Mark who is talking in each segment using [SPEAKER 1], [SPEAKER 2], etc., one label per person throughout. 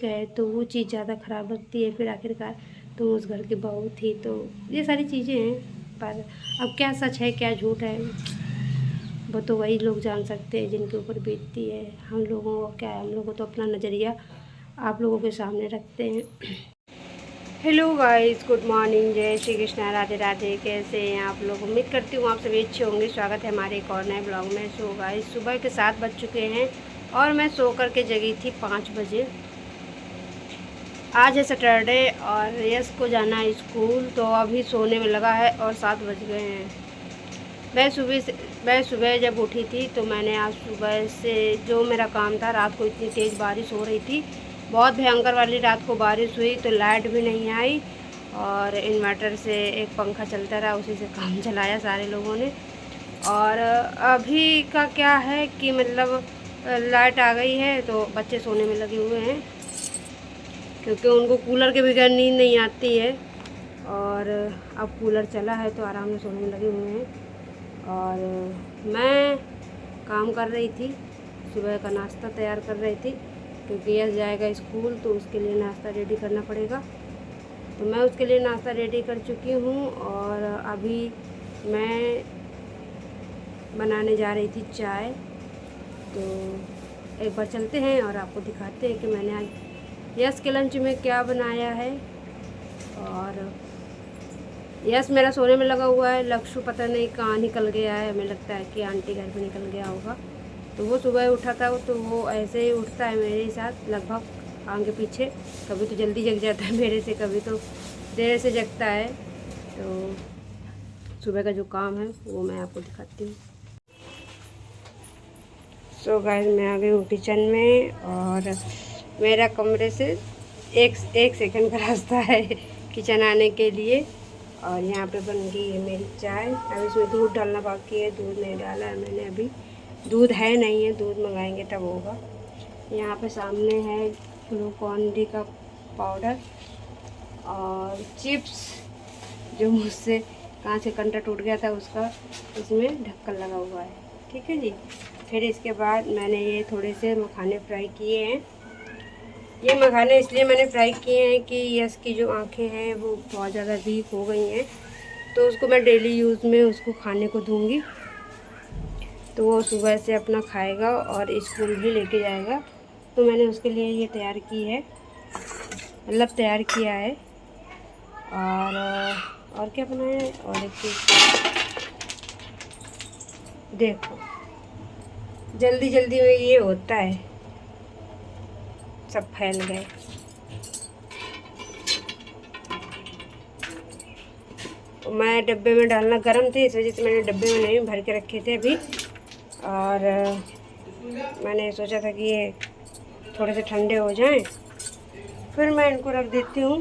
[SPEAKER 1] गए तो वो चीज़ ज़्यादा ख़राब लगती है। फिर आखिरकार तुम उस घर की बहू थी, तो ये सारी चीज़ें हैं। पर अब क्या सच है क्या झूठ है वो तो वही लोग जान सकते हैं जिनके ऊपर बीतती है। हम लोगों को क्या है, हम लोगों तो अपना नज़रिया आप लोगों के सामने रखते हैं। हेलो गाइस, गुड मॉर्निंग, जय श्री कृष्णा, राधे राधे। कैसे हैं आप लोग? उम्मीद करती हूँ आप सभी अच्छे होंगे। स्वागत है हमारे एक और नए ब्लॉग में। सो गाइस, सुबह के 7 बज चुके हैं और मैं सो कर के जगी थी 5 बजे। आज है सैटरडे और यस को जाना है स्कूल, तो अभी सोने में लगा है और 7 बज गए हैं। मैं सुबह जब उठी थी तो मैंने आज सुबह से जो मेरा काम था, रात को इतनी तेज़ बारिश हो रही थी, बहुत भयंकर वाली रात को बारिश हुई, तो लाइट भी नहीं आई और इन्वर्टर से एक पंखा चलता रहा, उसी से काम चलाया सारे लोगों ने। और अभी का क्या है कि मतलब लाइट आ गई है तो बच्चे सोने में लगे हुए हैं, क्योंकि उनको कूलर के बगैर नींद नहीं आती है। और अब कूलर चला है तो आराम से सोने में लगे हुए हैं। और मैं काम कर रही थी, सुबह का नाश्ता तैयार कर रही थी, क्योंकि यस जाएगा स्कूल तो उसके लिए नाश्ता रेडी करना पड़ेगा। तो मैं उसके लिए नाश्ता रेडी कर चुकी हूँ और अभी मैं बनाने जा रही थी चाय। तो एक बार चलते हैं और आपको दिखाते हैं कि मैंने आज यस के लंच में क्या बनाया है। और यस मेरा सोने में लगा हुआ है, लक्ष्य पता नहीं कहाँ निकल गया है, हमें लगता है कि आंटी घर पे निकल गया होगा। तो वो सुबह उठा था, तो वो ऐसे ही उठता है मेरे साथ लगभग आगे पीछे, कभी तो जल्दी जग जाता है मेरे से, कभी तो देर से जगता है। तो सुबह का जो काम है वो मैं आपको दिखाती हूँ। सो गाइस, मैं आ गई हूँ किचन में और मेरा कमरे से एक सेकंड का रास्ता है किचन आने के लिए। और यहाँ पे बन गई है मेरी चाय। अब इसमें दूध डालना बाकी है, दूध नहीं डाला है मैंने अभी, दूध है नहीं है, दूध मंगाएंगे तब होगा। यहाँ पे सामने है ग्लूकॉन डी का पाउडर और चिप्स, जो मुझसे कहाँ से कंटा टूट गया था उसका इसमें ढक्कन लगा हुआ है। ठीक है जी। फिर इसके बाद मैंने ये थोड़े से मखाने फ्राई किए हैं। ये मखाने इसलिए मैंने फ्राई किए हैं कि यस की जो आंखें हैं वो बहुत ज़्यादा वीक हो गई हैं, तो उसको मैं डेली यूज़ में उसको खाने को दूंगी, तो वो सुबह से अपना खाएगा और स्कूल भी लेके जाएगा। तो मैंने उसके लिए ये तैयार की है, मतलब तैयार किया है। और क्या बनाया है, और एक चीज़ देखो, जल्दी जल्दी में ये होता है, सब फैल गए। मैं डब्बे में डालना गर्म थे, इस वजह से मैंने डब्बे में नहीं भर के रखे थे अभी। और मैंने सोचा था कि ये थोड़े से ठंडे हो जाएं फिर मैं इनको रख देती हूँ।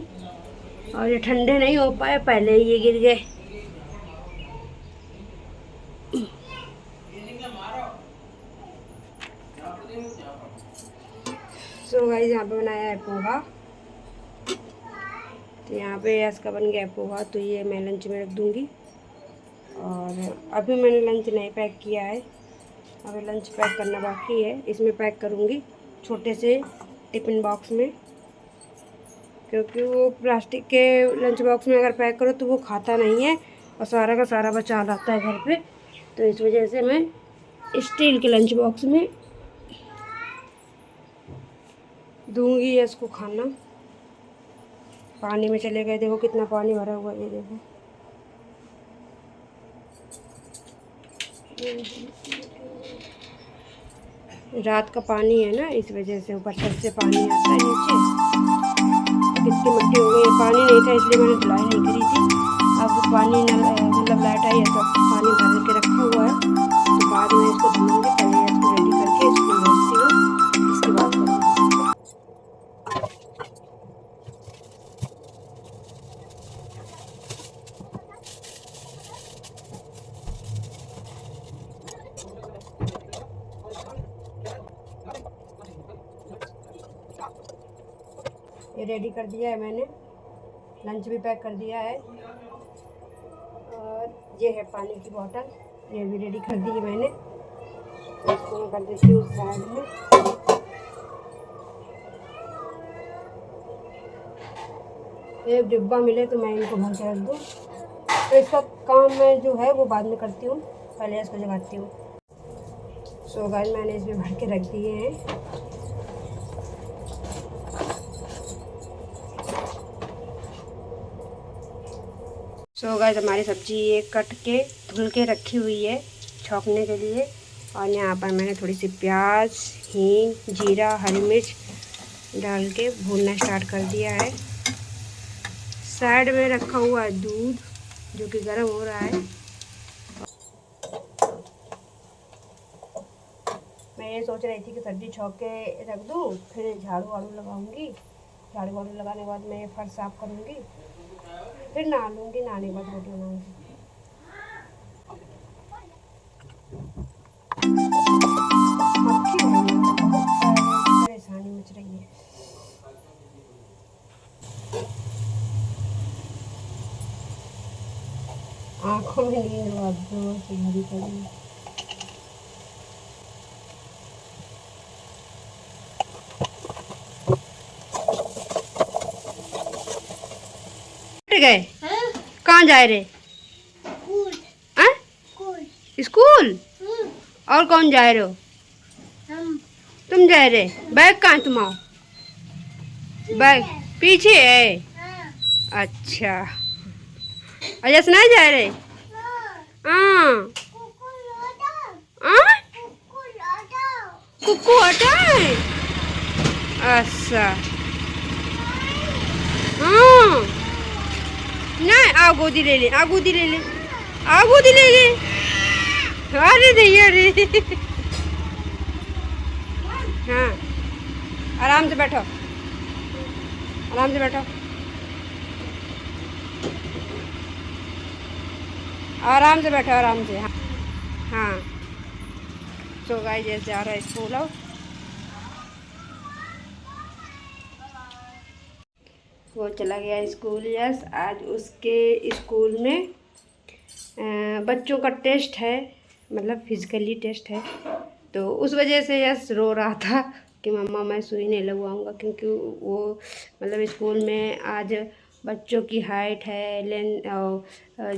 [SPEAKER 1] और ये ठंडे नहीं हो पाए, पहले ही ये गिर गए। सो गाइस, यहाँ पे बनाया है पोहा। तो यहाँ पे यस का बन गया पोहा, तो ये मैं लंच में रख दूँगी। और अभी मैंने लंच नहीं पैक किया है, अभी लंच पैक करना बाकी है। इसमें पैक करूँगी छोटे से टिफ़िन बॉक्स में, क्योंकि वो प्लास्टिक के लंच बॉक्स में अगर पैक करो तो वो खाता नहीं है और सारा का सारा बचा लाता है घर पे। तो इस वजह से मैं स्टील के लंच बॉक्स में दूँगी इसको खाना। पानी में चले गए, देखो कितना पानी भरा हुआ है, ये देखो। रात का पानी है ना, इस वजह से ऊपर छत से पानी आता है नीचे, कितनी मिट्टी हो गई। पानी नहीं था इसलिए मैंने धुलाई नहीं करी थी। अब पानी मतलब लाइट आई है तो पानी भर के रखा हुआ है, तो बाद में इसको धुलूँगी। पहले इसको रेडी करके इसको भेजती हूँ, इसके बाद करूँगी। ये रेडी कर दिया है मैंने, लंच भी पैक कर दिया है। और ये है पानी की बोतल, ये भी रेडी कर दी है मैंने। तो इसको मैं कर देती हूँ साइड में। एक डिब्बा मिले तो मैं इनको भर के रख दूँ। तो इसका काम मैं जो है वो बाद में करती हूँ, पहले इसको जगाती हूँ। सो गाइस मैंने इसमें भर के रख दिए हैं। सो गाइस हमारी सब्जी ये कट के धुल के रखी हुई है छौंकने के लिए। और यहाँ पर मैंने थोड़ी सी प्याज, हींग, जीरा, हरी मिर्च डाल के भूनना स्टार्ट कर दिया है। साइड में रखा हुआ है दूध जो कि गर्म हो रहा है। मैं ये सोच रही थी कि सब्जी छौंक के रख दूँ, फिर झाड़ू वाड़ू लगाऊंगी। झाड़ू वाड़ू लगाने के बाद मैं ये फर्श साफ करूँगी, फिर नहा लूँगी। नहाने के बाद रोटी बनाऊँगी। परेशानी मच रही है। आँखों में नींद बहुत जोर से भरी पड़ी है। गए कहाँ जा रहे? स्कूल? और कौन जा रहे हो? तुम जा रहे? बैग कहाँ तुम्हारा? बैग पीछे है। अच्छा, अजय नहीं जा रहे? हाँ। कुक्कू हटा है? अच्छा हाँ, नहीं आओ गोदी ले ले, आओ गोदी ले ले, आओ गोदी ले ले। अरे नहीं अरे हाँ, आराम से बैठो, आराम से बैठो, आराम से बैठो, आराम से। हाँ हाँ। सो गाइस जैसे जा रहा है स्कूल। आओ वो चला गया स्कूल। यस, आज उसके स्कूल में बच्चों का टेस्ट है, मतलब फिजिकली टेस्ट है। तो उस वजह से यस रो रहा था कि मम्मा मैं सुई नहीं लगवाऊंगा, क्योंकि वो मतलब स्कूल में आज बच्चों की हाइट है, लेंथ,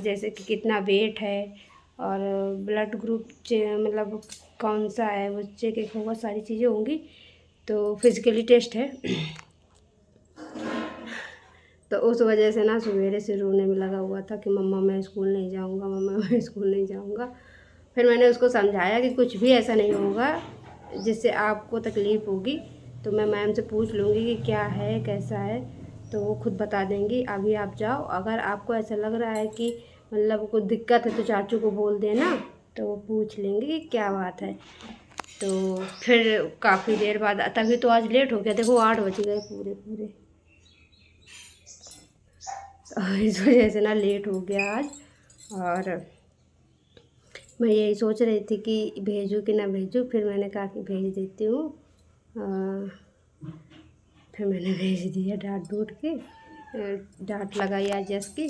[SPEAKER 1] जैसे कि कितना वेट है और ब्लड ग्रुप मतलब कौन सा है वो चेक होगा, सारी चीज़ें होंगी। तो फिजिकली टेस्ट है। तो उस वजह से ना सवेरे से रोने में लगा हुआ था कि मम्मा मैं स्कूल नहीं जाऊंगा, मम्मा मैं स्कूल नहीं जाऊंगा। फिर मैंने उसको समझाया कि कुछ भी ऐसा नहीं होगा जिससे आपको तकलीफ़ होगी, तो मैं मैम से पूछ लूँगी कि क्या है कैसा है, तो वो खुद बता देंगी। अभी आप जाओ, अगर आपको ऐसा लग रहा है कि मतलब कुछ दिक्कत है तो चाचू को बोल देना, तो वो पूछ लेंगे कि क्या बात है। तो फिर काफ़ी देर बाद, तभी तो आज लेट हो गया, देखो 8 बज गए पूरे पूरे। इस वजह से ना लेट हो गया आज। और मैं यही सोच रही थी कि भेजूँ कि ना भेजूँ, फिर मैंने कहा कि भेज देती हूँ। फिर मैंने भेज दिया डांट डूट के। डांट लगाई आज जस की।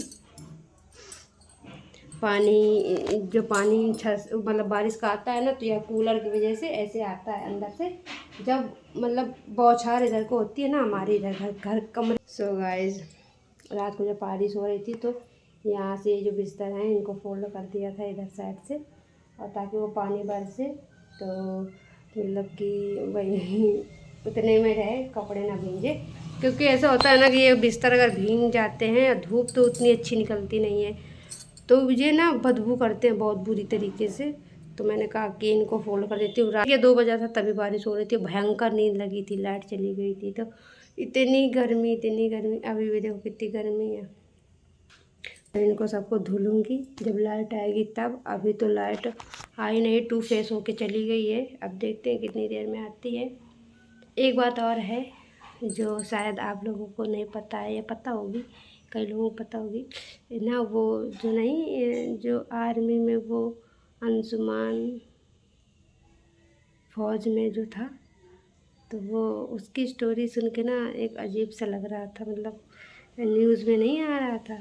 [SPEAKER 1] पानी जो पानी मतलब बारिश का आता है ना, तो यह कूलर की वजह से ऐसे आता है अंदर से, जब मतलब बौछार इधर को होती है ना हमारे इधर घर कमरे। सो गाइस रात को जब बारिश हो रही थी तो यहाँ से जो बिस्तर हैं इनको फोल्ड कर दिया था इधर साइड से, और ताकि वो पानी बरसे तो मतलब कि वही उतने में रहे, कपड़े ना भींगे। क्योंकि ऐसा होता है ना कि ये बिस्तर अगर भीग जाते हैं, धूप तो उतनी अच्छी निकलती नहीं है, तो मुझे ना बदबू करते हैं बहुत बुरी तरीके से। तो मैंने कहा कि इनको फोल्ड कर देती हूँ। रात के 2 बजा था तभी बारिश हो रही थी, भयंकर नींद लगी थी, लाइट चली गई थी, तो इतनी गर्मी इतनी गर्मी। अभी भी देखो कितनी गर्मी है। इनको सबको धुलूँगी जब लाइट आएगी तब। अभी तो लाइट आई नहीं, 2 फेस होके चली गई है। अब देखते हैं कितनी देर में आती है। एक बात और है जो शायद आप लोगों को नहीं पता है, या पता होगी, कई लोगों को पता होगी ना, वो जो नहीं जो आर्मी में वो अंशुमान फौज में जो था, तो वो उसकी स्टोरी सुन के ना एक अजीब सा लग रहा था, मतलब न्यूज़ में नहीं आ रहा था।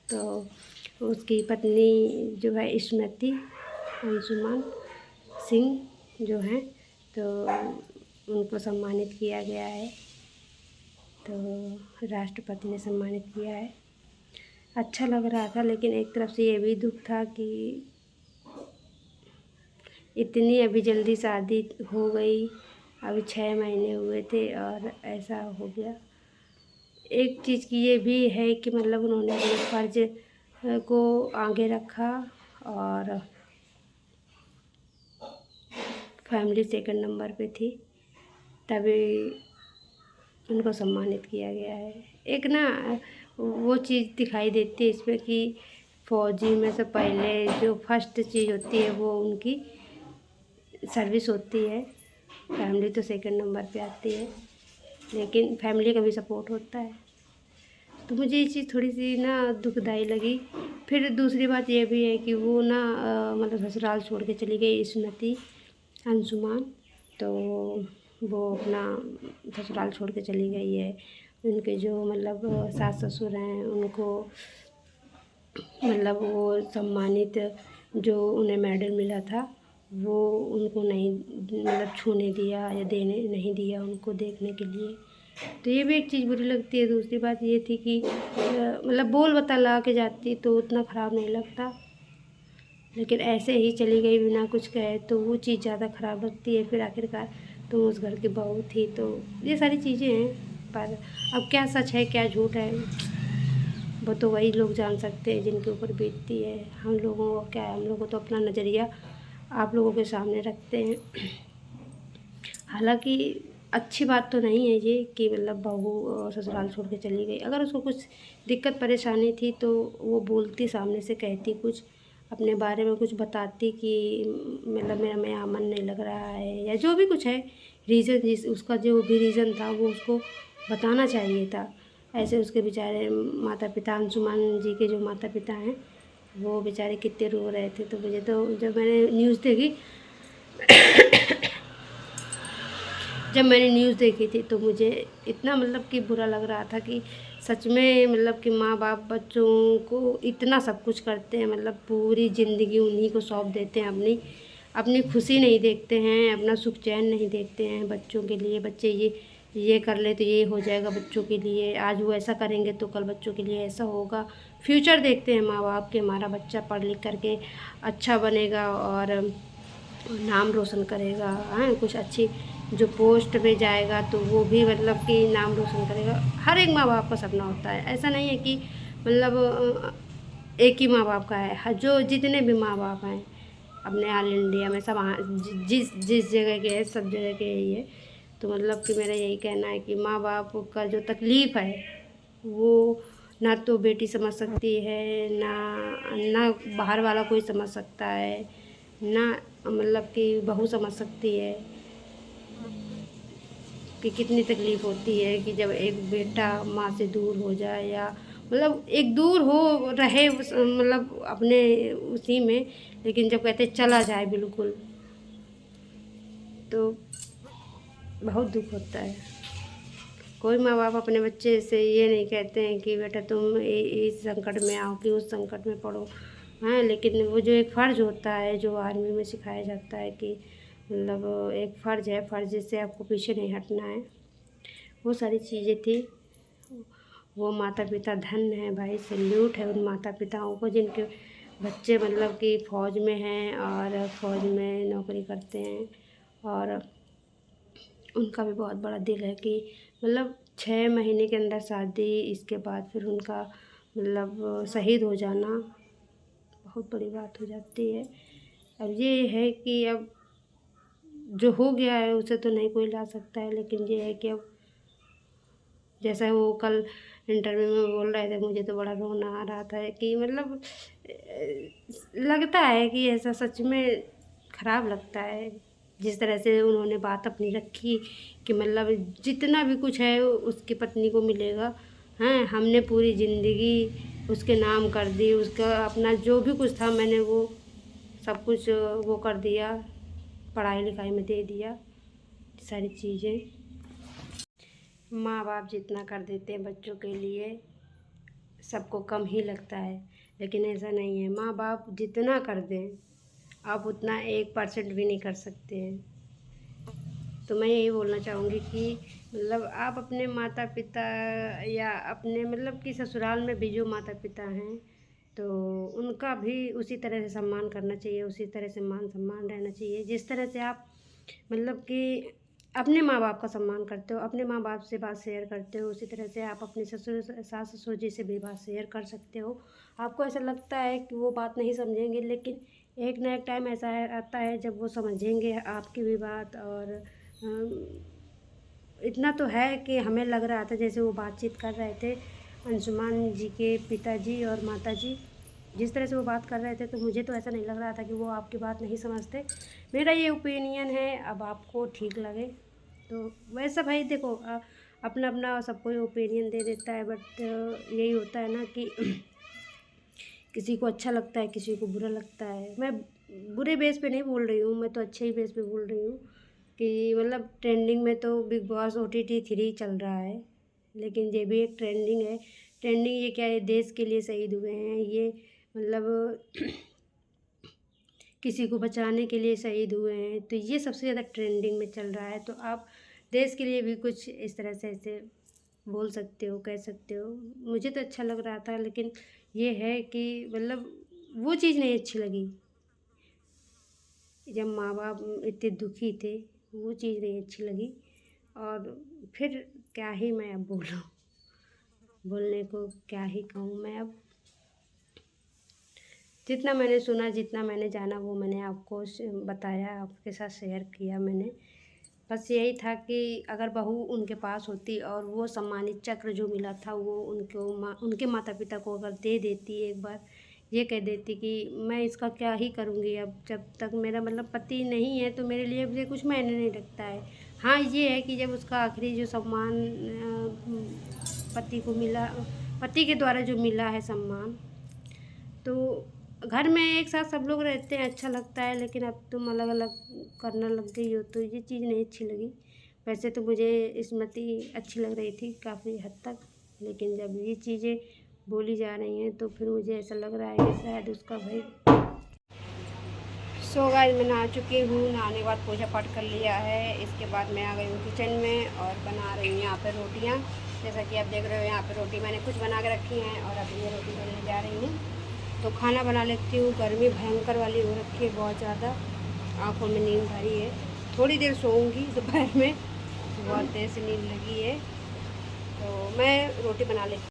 [SPEAKER 1] तो उसकी पत्नी जो है स्मृति अंशुमान सिंह जो हैं, तो उनको सम्मानित किया गया है। तो राष्ट्रपति ने सम्मानित किया है। अच्छा लग रहा था, लेकिन एक तरफ से ये भी दुख था कि इतनी अभी जल्दी शादी हो गई, अभी 6 महीने हुए थे और ऐसा हो गया। एक चीज़ की ये भी है कि मतलब उन्होंने अपने फ़र्ज़ को आगे रखा और फैमिली सेकंड नंबर पे थी, तभी उनको सम्मानित किया गया है। एक ना वो चीज़ दिखाई देती है इसमें कि फ़ौजी में से पहले जो फर्स्ट चीज़ होती है वो उनकी सर्विस होती है। फैमिली तो सेकंड नंबर पे आती है, लेकिन फैमिली का भी सपोर्ट होता है। तो मुझे ये चीज़ थोड़ी सी ना दुखदाई लगी। फिर दूसरी बात ये भी है कि वो ना मतलब ससुराल छोड़ के चली गई स्मृति अंशुमान, तो वो अपना ससुराल छोड़ के चली गई है। उनके जो मतलब सास ससुर हैं उनको मतलब वो सम्मानित जो उन्हें मेडल मिला था वो उनको नहीं मतलब छूने दिया या देने नहीं दिया उनको देखने के लिए। तो ये भी एक चीज़ बुरी लगती है। दूसरी बात ये थी कि मतलब बोल बतला के जाती तो उतना ख़राब नहीं लगता, लेकिन ऐसे ही चली गई बिना कुछ कहे तो वो चीज़ ज़्यादा ख़राब लगती है। फिर आखिरकार तुम उस घर की बहू थी, तो ये सारी चीज़ें हैं। पर अब क्या सच है क्या झूठ है वो तो वही लोग जान सकते हैं जिनके ऊपर बीतती है। हम लोगों को क्या है, हम लोगों को तो अपना नज़रिया आप लोगों के सामने रखते हैं। हालांकि अच्छी बात तो नहीं है ये कि मतलब बहू ससुराल छोड़ के चली गई। अगर उसको कुछ दिक्कत परेशानी थी तो वो बोलती, सामने से कहती, कुछ अपने बारे में कुछ बताती कि मतलब मेरा यहाँ मन नहीं लग रहा है या जो भी कुछ है रीज़न, जिस उसका जो भी रीज़न था वो उसको बताना चाहिए था। ऐसे उसके बेचारे माता पिता, अंशुमान जी के जो माता पिता हैं वो बेचारे कितने रो रहे थे। तो मुझे तो जब मैंने न्यूज़ देखी थी तो मुझे इतना मतलब कि बुरा लग रहा था कि सच में मतलब कि माँ बाप बच्चों को इतना सब कुछ करते हैं, मतलब पूरी ज़िंदगी उन्हीं को सौंप देते हैं। अपनी अपनी खुशी नहीं देखते हैं, अपना सुख चैन नहीं देखते हैं बच्चों के लिए। बच्चे ये कर ले तो ये हो जाएगा बच्चों के लिए, आज वो ऐसा करेंगे तो कल बच्चों के लिए ऐसा होगा। फ्यूचर देखते हैं माँ बाप के, हमारा बच्चा पढ़ लिख करके अच्छा बनेगा और नाम रोशन करेगा, हैं कुछ अच्छी जो पोस्ट पे जाएगा तो वो भी मतलब कि नाम रोशन करेगा। हर एक माँ बाप का सपना होता है। ऐसा नहीं है कि मतलब एक ही माँ बाप का है। जो जितने भी माँ बाप हैं अपने ऑल इंडिया में सब जिस जिस जगह के है सब जगह के यही है। तो मतलब कि मेरा यही कहना है कि माँ बाप का जो तकलीफ़ है वो ना तो बेटी समझ सकती है, ना बाहर वाला कोई समझ सकता है, ना मतलब कि बहू समझ सकती है कि कितनी तकलीफ़ होती है कि जब एक बेटा माँ से दूर हो जाए या मतलब एक दूर हो रहे मतलब अपने उसी में, लेकिन जब कहते चला जाए बिल्कुल तो बहुत दुख होता है। कोई माँ बाप अपने बच्चे से ये नहीं कहते हैं कि बेटा तुम इस संकट में आओ कि उस संकट में पड़ो, हाँ। लेकिन वो जो एक फ़र्ज़ होता है जो आर्मी में सिखाया जाता है कि मतलब एक फ़र्ज़ है, फ़र्ज़ से आपको पीछे नहीं हटना है, वो सारी चीज़ें थी। वो माता पिता धन्य हैं भाई, सैल्यूट है उन माता पिताओं को जिनके बच्चे मतलब कि फ़ौज में हैं और फ़ौज में नौकरी करते हैं। और उनका भी बहुत बड़ा दिल है कि मतलब 6 महीने के अंदर शादी, इसके बाद फिर उनका मतलब शहीद हो जाना बहुत बड़ी बात हो जाती है। अब ये है कि अब जो हो गया है उसे तो नहीं कोई ला सकता है, लेकिन ये है कि अब जैसा वो कल इंटरव्यू में बोल रहे थे, मुझे तो बड़ा रोना आ रहा था कि मतलब लगता है कि ऐसा सच में ख़राब लगता है जिस तरह से उन्होंने बात अपनी रखी कि मतलब जितना भी कुछ है उसकी पत्नी को मिलेगा, हैं। हमने पूरी ज़िंदगी उसके नाम कर दी, उसका अपना जो भी कुछ था मैंने वो सब कुछ वो कर दिया, पढ़ाई लिखाई में दे दिया सारी चीज़ें। माँ बाप जितना कर देते हैं बच्चों के लिए सबको कम ही लगता है, लेकिन ऐसा नहीं है। माँ बाप जितना कर दें आप उतना 1% भी नहीं कर सकते हैं। तो मैं यही बोलना चाहूँगी कि मतलब आप अपने माता पिता या अपने मतलब कि ससुराल में भी जो माता पिता हैं तो उनका भी उसी तरह से सम्मान करना चाहिए, उसी तरह से मान सम्मान रहना चाहिए जिस तरह से आप मतलब कि अपने माँ बाप का सम्मान करते हो, अपने माँ बाप से बात शेयर करते हो, उसी तरह से आप अपने ससुर सास ससुर जी से भी बात शेयर कर सकते हो। आपको ऐसा लगता है कि वो बात नहीं समझेंगे, लेकिन एक ना एक टाइम ऐसा आता है जब वो समझेंगे आपकी भी बात। और इतना तो है कि हमें लग रहा था जैसे वो बातचीत कर रहे थे अंशुमान जी के पिताजी और माताजी, जिस तरह से वो बात कर रहे थे, तो मुझे तो ऐसा नहीं लग रहा था कि वो आपकी बात नहीं समझते। मेरा ये ओपिनियन है, अब आपको ठीक लगे तो। वैसा भाई देखो अपना अपना सबको ओपिनियन दे देता है, बट यही होता है ना कि किसी को अच्छा लगता है, किसी को बुरा लगता है। मैं बुरे बेस पे नहीं बोल रही हूँ, मैं तो अच्छे ही बेस पे बोल रही हूँ कि मतलब ट्रेंडिंग में तो बिग बॉस OTT 3 चल रहा है, लेकिन ये भी एक ट्रेंडिंग है। ट्रेंडिंग ये क्या है, देश के लिए शहीद हुए हैं ये, मतलब किसी को बचाने के लिए शहीद हुए हैं, तो ये सबसे ज़्यादा ट्रेंडिंग में चल रहा है। तो आप देश के लिए भी कुछ इस तरह से ऐसे बोल सकते हो, कह सकते हो। मुझे तो अच्छा लग रहा था, लेकिन ये है कि मतलब वो चीज़ नहीं अच्छी लगी जब माँ बाप इतने दुखी थे, वो चीज़ नहीं अच्छी लगी। और फिर क्या ही मैं अब बोलूँ, बोलने को क्या ही कहूँ मैं अब। जितना मैंने सुना, जितना मैंने जाना, वो मैंने आपको बताया, आपके साथ शेयर किया मैंने। बस यही था कि अगर बहू उनके पास होती और वो सम्मानित चक्र जो मिला था वो उनके माता पिता को अगर दे देती, एक बार ये कह देती कि मैं इसका क्या ही करूँगी, अब जब तक मेरा मतलब पति नहीं है तो मेरे लिए मुझे कुछ मायने नहीं रखता है। हाँ ये है कि जब उसका आखिरी जो सम्मान पति को मिला, पति के द्वारा जो मिला है सम्मान, तो घर में एक साथ सब लोग रहते हैं, अच्छा लगता है। लेकिन अब तुम अलग अलग करने लग गई हो, तो ये चीज़ नहीं अच्छी लगी। वैसे तो मुझे स्मृति अच्छी लग रही थी काफ़ी हद तक, लेकिन जब ये चीज़ें बोली जा रही हैं तो फिर मुझे ऐसा लग रहा है कि शायद उसका भाई। सो गाइस मैं नहा चुकी हूँ, नहाने के बाद पूजा पाठ कर लिया है। इसके बाद मैं आ गई हूँ किचन में और बना रही हूँ यहाँ पर रोटियाँ। जैसा कि आप देख रहे हो यहाँ पर रोटी मैंने कुछ बना के रखी हैं और अभी ये रोटी बनने जा रही हूँ। तो खाना बना लेती हूँ। गर्मी भयंकर वाली हो रखी है, बहुत ज़्यादा आँखों में नींद भरी है। थोड़ी देर सोऊंगी दोपहर में, बहुत देर से नींद लगी है। तो मैं रोटी बना लेती हूँ।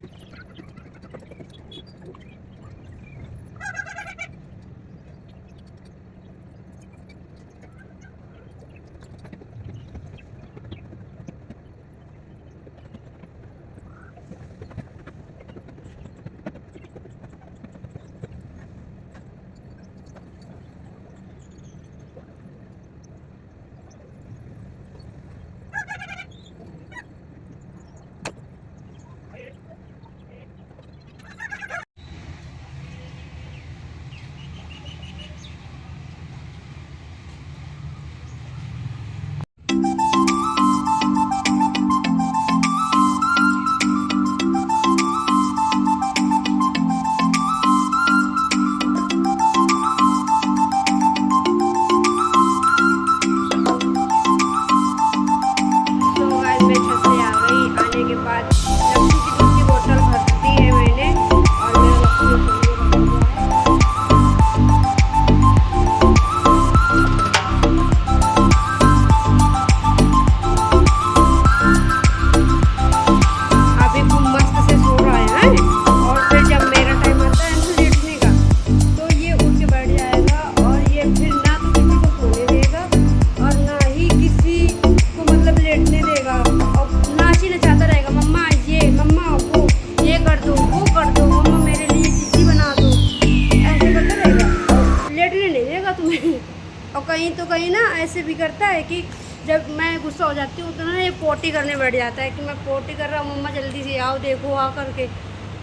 [SPEAKER 1] कहीं तो कहीं ना ऐसे भी करता है कि जब मैं गुस्सा हो जाती हूँ तो ना ये पोटी करने बैठ जाता है कि मैं पोटी कर रहा हूँ, मम्मा जल्दी से आओ देखो आ करके।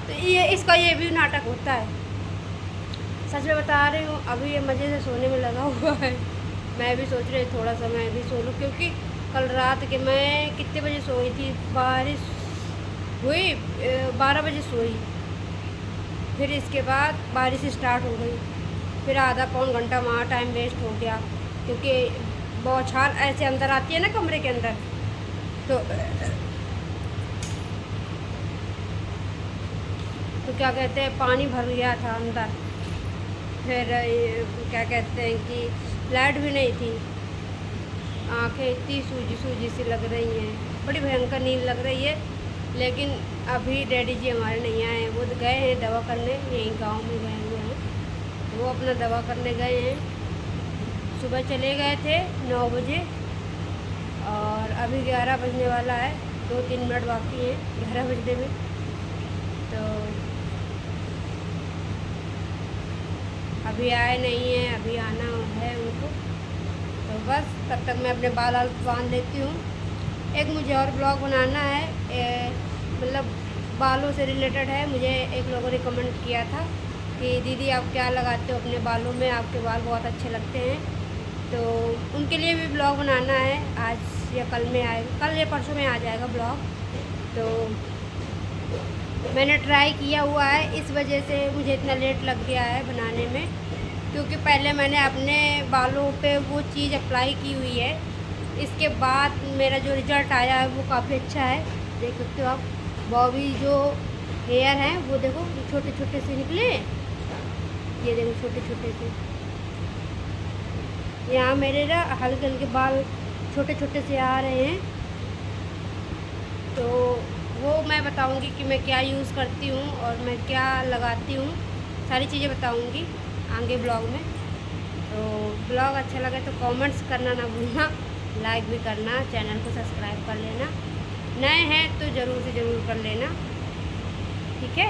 [SPEAKER 1] तो ये इसका ये भी नाटक होता है। सच में बता रही हूँ, अभी ये मज़े से सोने में लगा हुआ है। मैं भी सोच रही थोड़ा सा मैं भी सो लूँ, क्योंकि कल रात के मैं कितने बजे सोई थी, बारिश हुई 12 बजे सोई। फिर इसके बाद बारिश स्टार्ट हो गई, फिर आधा पौन घंटा वहाँ टाइम वेस्ट हो गया, क्योंकि बौछार ऐसे अंदर आती है ना कमरे के अंदर, तो क्या कहते हैं, पानी भर गया था अंदर। फिर क्या कहते हैं कि लाइट भी नहीं थी। आंखें इतनी सूजी सूजी सी लग रही हैं, बड़ी भयंकर नींद लग रही है। लेकिन अभी डैडी जी हमारे नहीं आए हैं, वो गए हैं दवा करने, यहीं गांव में गए हुए हैं। वो अपना दवा करने गए हैं। सुबह चले गए थे 9 बजे और अभी 11 बजने वाला है, 2-3 मिनट बाकी हैं 11 बजने में। तो अभी आए नहीं हैं, अभी आना है उनको। तो बस तब तक मैं अपने बाल बांध लेती हूँ। एक मुझे और ब्लॉग बनाना है, मतलब बालों से रिलेटेड है। मुझे एक लोगों ने कमेंट किया था कि दीदी आप क्या लगाते हो अपने बालों में, आपके बाल बहुत अच्छे लगते हैं। तो उनके लिए भी ब्लॉग बनाना है, आज या कल में आएगा, कल या परसों में आ जाएगा ब्लॉग। तो मैंने ट्राई किया हुआ है, इस वजह से मुझे इतना लेट लग गया है बनाने में, क्योंकि पहले मैंने अपने बालों पे वो चीज़ अप्लाई की हुई है। इसके बाद मेरा जो रिज़ल्ट आया है वो काफ़ी अच्छा है, देख सकते हो आप। बॉबी जो हेयर हैं वो देखो छोटे छोटे से निकले, ये देखो छोटे छोटे से। यहाँ मेरे ना हल्के हल्के बाल छोटे छोटे से आ रहे हैं। तो वो मैं बताऊंगी कि मैं क्या यूज़ करती हूँ और मैं क्या लगाती हूँ, सारी चीज़ें बताऊंगी आगे ब्लॉग में। तो ब्लॉग अच्छा लगे तो कमेंट्स करना ना भूलना, लाइक भी करना, चैनल को सब्सक्राइब कर लेना, नए हैं तो ज़रूर से ज़रूर कर लेना, ठीक है।